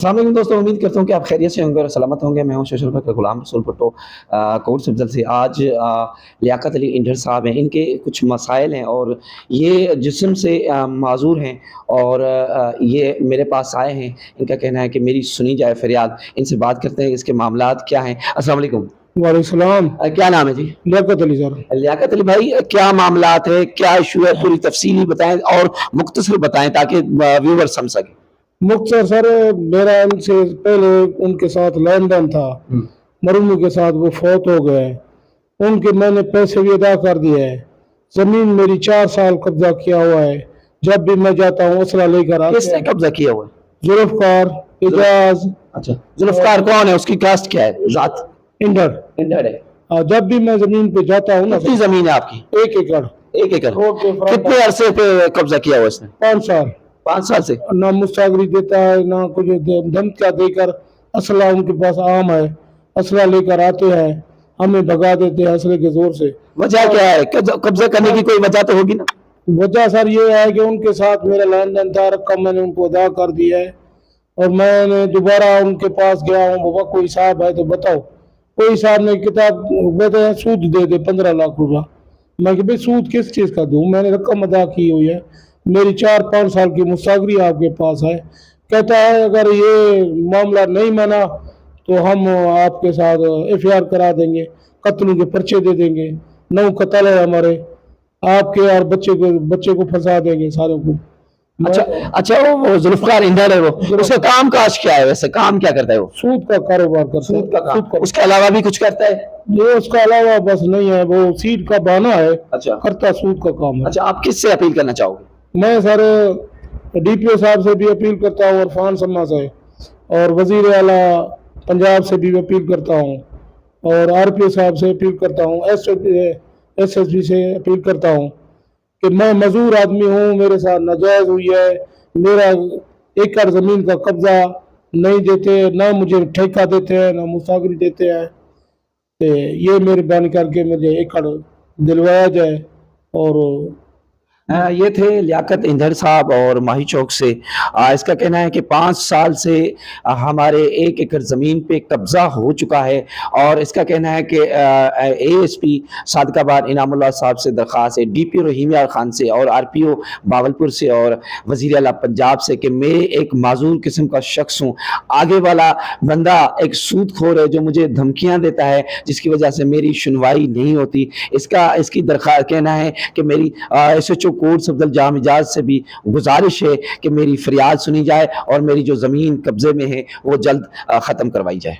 السلام علیکم دوستوں، امید کرتا ہوں کہ آپ خیریت سے ہوں گے اور سلامت ہوں گے۔ میں ہوں ششر کا غلام رسول بھٹو، کوٹ سبزل سے۔ آج لیاقت علی انڈر صاحب ہیں، ان کے کچھ مسائل ہیں اور یہ جسم سے معذور ہیں اور یہ میرے پاس آئے ہیں۔ ان کا کہنا ہے کہ میری سنی جائے فریاد۔ ان سے بات کرتے ہیں اس کے معاملات کیا ہیں۔ السلام علیکم۔ وعلیکم السلام۔ کیا نام ہے جی؟ لیاقت علی سر۔ لیاقت علی بھائی، کیا معاملات ہے، کیا ایشو ہے، پوری تفصیلی بتائیں اور مختصر بتائیں تاکہ ویور سمجھ سکیں۔ مختصر سر، میرا ان سے پہلے ان کے ساتھ لین دین تھا، مرحوم کے ساتھ، وہ فوت ہو گئے۔ ان کے میں نے پیسے بھی ادا کر دیے ہیں۔ زمین میری 4 سال قبضہ کیا ہوا ہے۔ جب بھی میں جاتا ہوں اسلحہ لے کر آتے ہیں۔ کس نے قبضہ کیا ہوا ہے؟ ذوالفقار، اعجاز۔ اچھا، ذوالفقار کون ہے؟ اس کی کاسٹ کیا ہے؟ ذات انڈر ہے۔ جب بھی میں زمین پہ جاتا ہوں نا، کتنی زمین ہے آپ کی؟ 1 ایکڑ۔ 1 ایکڑ۔ روڈ کے فرنٹ کتنے عرصے پہ قبضہ کیا ہوا اس نے؟ 5 سال۔ 5 سال سے؟ نہ مستاگری دیتا ہے، نہ کچھ دھمکیاں دے کر۔ اسلحہ ان کے پاس عام ہے، اسلحہ لے کر آتے ہیں، ہمیں بھگا دیتے ہیں اسلحے کے زور سے۔ وجہ کیا ہے؟ قبضہ کرنے کی کوئی وجہ تو ہوگی نا؟ وجہ سر یہ ہے کہ ان کے ساتھ میرا لین دین تھا، رقم میں نے ان کو ادا کر دی ہے اور میں نے دوبارہ ان کے پاس گیا ہوں۔ بابا کوئی صاحب ہے تو بتاؤ۔ کوئی صاحب نے کتاب کہتے ہیں سود دے دے 15 لاکھ روپیہ۔ میں کہ بھئی سود کس چیز کا دوں؟ میں نے رقم ادا کی ہوئی ہے، میری 4-5 سال کی مستاگری آپ کے پاس ہے۔ کہتا ہے اگر یہ معاملہ نہیں مانا تو ہم آپ کے ساتھ FIR کرا دیں گے، قتل کے پرچے دے دیں گے، 9 قتل ہے ہمارے، آپ کے اور بچے کو پھنسا دیں گے سارے کو۔ اچھا، وہ ذوالفقار انڈر ہے، وہ اس کا کام کاج کیا ہے؟ ویسے کام کیا کرتا ہے وہ؟ سود کا کاروبار کرتا ہے۔ سود کا کام۔ اس کے علاوہ بھی کچھ کرتا ہے؟ یہ اس کا علاوہ بس نہیں ہے، وہ سیٹ کا بہانہ ہے، اچھا کرتا سود کا کام ہے۔ اچھا، آپ کس سے اپیل کرنا چاہو گے؟ میں سر DPO صاحب سے بھی اپیل کرتا ہوں، عرفان سما سے، اور وزیر اعلیٰ پنجاب سے بھی اپیل کرتا ہوں، اور RPO صاحب سے اپیل کرتا ہوں، SSB سے اپیل کرتا ہوں کہ میں معذور آدمی ہوں، میرے ساتھ ناجائز ہوئی ہے، میرا ایکڑ زمین کا قبضہ نہیں دیتے، نہ مجھے ٹھیکہ دیتے ہیں، نہ مستاگری دیتے ہیں۔ یہ مہربانی کر کے مجھے ایکڑ دلوایا جائے۔ اور یہ تھے لیاقت انڈر صاحب اور ماہی چوک سے۔ اس کا کہنا ہے کہ 5 سال سے ہمارے 1 ایکڑ زمین پہ قبضہ ہو چکا ہے اور اس کا کہنا ہے کہ ASP صادق آباد انعام اللہ صاحب سے درخواست ہے، DPO رحیم یار خان سے اور RPO باولپور سے اور وزیر اعلیٰ پنجاب سے کہ میں ایک معذور قسم کا شخص ہوں، آگے والا بندہ ایک سود خور ہے جو مجھے دھمکیاں دیتا ہے جس کی وجہ سے میری سنوائی نہیں ہوتی۔ اس کی درخواست کہنا ہے کہ میری SHO کوٹ سبزل جام اجاز سے بھی گزارش ہے کہ میری فریاد سنی جائے اور میری جو زمین قبضے میں ہے وہ جلد ختم کروائی جائے۔